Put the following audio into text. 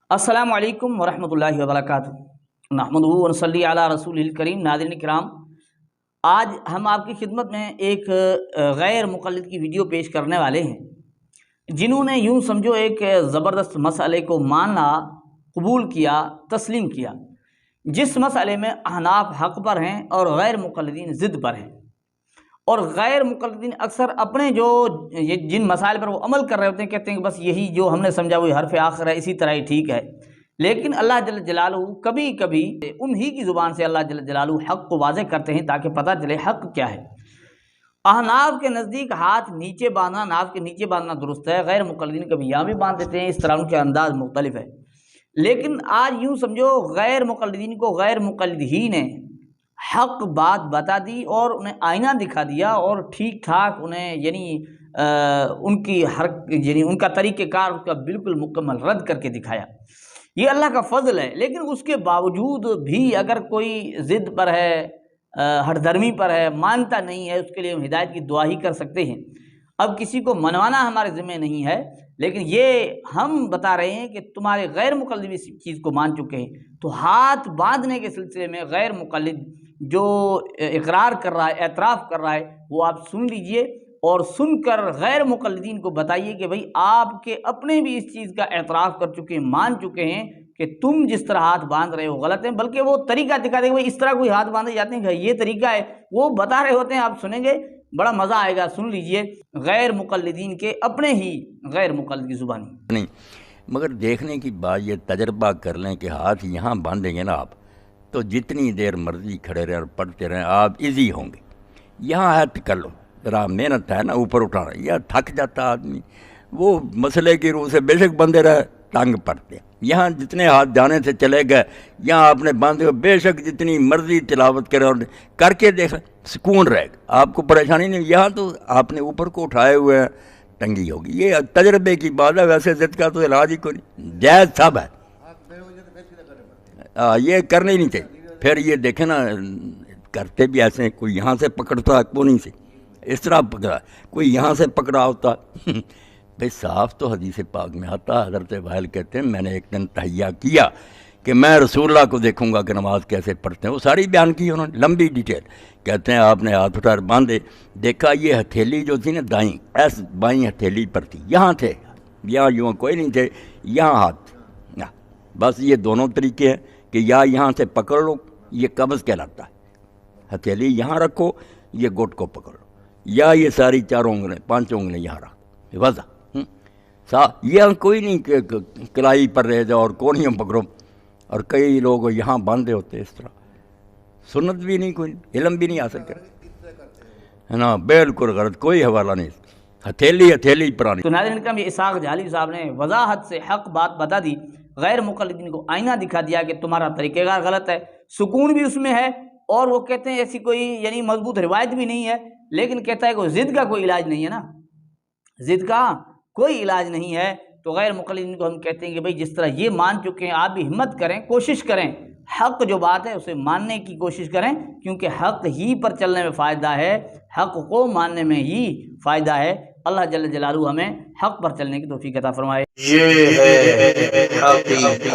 السلام علیکم ورحمۃ اللہ وبرکاتہ۔ نحمدہ و نصلی علی رسول الکریم۔ ناظرین کرام، آج ہم آپ کی خدمت میں ایک غیر مقلد کی ویڈیو پیش کرنے والے ہیں، جنہوں نے یوں سمجھو ایک زبردست مسئلے کو مانا، قبول کیا، تسلیم کیا، جس مسئلے میں احناف حق پر ہیں اور غیر مقلدین ضد پر ہیں۔ اور غیر مقلدین اکثر اپنے جن مسائل پر وہ عمل کر رہے ہوتے ہیں کہتے ہیں کہ بس یہی جو ہم نے سمجھا وہی حرف آخر ہے، اسی طرح ہی ٹھیک ہے۔ لیکن اللہ جل جلالہ کبھی کبھی انہی کی زبان سے اللہ جل جلالہ حق کو واضح کرتے ہیں تاکہ پتہ چلے حق کیا ہے۔ احناف کے نزدیک ہاتھ نیچے باندھنا، ناف کے نیچے باندھنا درست ہے۔ غیر مقلدین کبھی یہاں بھی باندھ دیتے ہیں، اس طرح ان کے انداز مختلف ہے۔ لیکن آج یوں سمجھو غیر مقلدین کو غیر مقلد ہی نے حق بات بتا دی اور انہیں آئینہ دکھا دیا، اور ٹھیک ٹھاک انہیں ان کا طریقہ کار کا بالکل مکمل رد کر کے دکھایا۔ یہ اللہ کا فضل ہے۔ لیکن اس کے باوجود بھی اگر کوئی ضد پر ہے، ہٹ دھرمی پر ہے، مانتا نہیں ہے، اس کے لیے ہم ہدایت کی دعا ہی کر سکتے ہیں۔ اب کسی کو منوانا ہمارے ذمہ نہیں ہے، لیکن یہ ہم بتا رہے ہیں کہ تمہارے غیر مقلد بھی اس چیز کو مان چکے ہیں، تو ہاتھ باندھنے کے سلسلے میں غیر مقلد جو اقرار کر رہا ہے، اعتراف کر رہا ہے، وہ آپ سن لیجئے اور سن کر غیر مقلدین کو بتائیے کہ بھئی آپ کے اپنے بھی اس چیز کا اعتراف کر چکے ہیں، مان چکے ہیں کہ تم جس طرح ہاتھ باندھ رہے ہو غلط ہیں، بلکہ وہ طریقہ دکھا دیں کہ اس طرح کوئی ہاتھ باندھے جاتے ہیں کہ یہ طریقہ ہے، وہ بتا رہے ہوتے ہیں، آپ سنیں گے بڑا مزہ آئے گا۔ سن لیجئے غیر مقلدین کے اپنے ہی غیر مقلد کی زبانی۔ نہیں، مگر دیکھنے کی بات یہ تجربہ کر لیں کہ ہاتھ یہاں باندھیں گے نا آپ تو جتنی دیر مرضی کھڑے رہیں اور پڑھتے رہیں آپ ایزی ہوں گے۔ یہاں ہاتھ کر لو، ذرا محنت ہے نا اوپر اٹھانا، یا تھک جاتا آدمی، وہ مسئلے کی روح سے بے شک بندے رہے ٹانگ پڑتے ہیں۔ یہاں جتنے ہاتھ جانے سے چلے گئے، یہاں آپ نے باندھے ہو، بے شک جتنی مرضی تلاوت کرے اور کر کے دیکھیں سکون رہے گا، آپ کو پریشانی نہیں۔ یہاں تو آپ نے اوپر کو اٹھائے ہوئے ہیں، ٹنگی ہوگی۔ یہ تجربے کی بات ہے، ویسے ضد کا تو علاج ہی کوئی نہیں، جائز سب ہے، یہ کرنے ہی نہیں چاہیے۔ پھر یہ دیکھیں نا، کرتے بھی ایسے ہیں، کوئی یہاں سے پکڑتا ہے کونی سے، اس طرح پکڑا، کوئی یہاں سے پکڑا ہوتا بھئی صاف تو حدیث پاک میں آتا، حضرت وائل کہتے ہیں میں نے ایک دن تہیہ کیا کہ میں رسول اللہ کو دیکھوں گا کہ نماز کیسے پڑھتے ہیں، وہ ساری بیان کی انہوں نے لمبی ڈیٹیل۔ کہتے ہیں آپ نے ہاتھ اٹھا باندھے، دیکھا یہ ہتھیلی جو تھی نا دائیں، ایس بائیں ہتھیلی پر تھی، یہاں تھے، یہاں یوں کوئی نہیں تھے، یہاں ہاتھ، بس یہ دونوں طریقے ہیں کہ یا یہاں سے پکڑ لو، یہ قبض کہلاتا ہے، ہتھیلی یہاں رکھو، یہ گھٹ کو پکڑ لو، یا یہ ساری چاروں انگلیں، پانچ انگلیں یہاں رکھو، وضع یہ کوئی نہیں کہ کلائی پر رہ جاؤ اور کونیوں پکڑو، اور کئی لوگ یہاں باندھے ہوتے اس طرح، سنت بھی نہیں، کوئی علم بھی نہیں حاصل کرتے، ہے نا، بالکل غلط، کوئی حوالہ نہیں، ہتھیلی پرانی۔ تو ناظرین کرام، یہ اسحاق جعلی صاحب نے وضاحت سے حق بات بتا دی، غیر مقلدین کو آئینہ دکھا دیا کہ تمہارا طریقہ کار غلط ہے، سکون بھی اس میں ہے، اور وہ کہتے ہیں ایسی کوئی مضبوط روایت بھی نہیں ہے، لیکن کہتا ہے کہ ضد کا کوئی علاج نہیں ہے نا، ضد کا کوئی علاج نہیں ہے۔ تو غیر مقلدین کو ہم کہتے ہیں کہ بھئی جس طرح یہ مان چکے ہیں، آپ بھی ہمت کریں، کوشش کریں، حق جو بات ہے اسے ماننے کی کوشش کریں، کیونکہ حق ہی پر چلنے میں فائدہ ہے، حق کو ماننے میں ہی فائدہ ہے۔ اللہ جل جلالہ ہمیں حق پر چلنے کی توفیق عطا فرمائے۔ یہ ہے حقیقت۔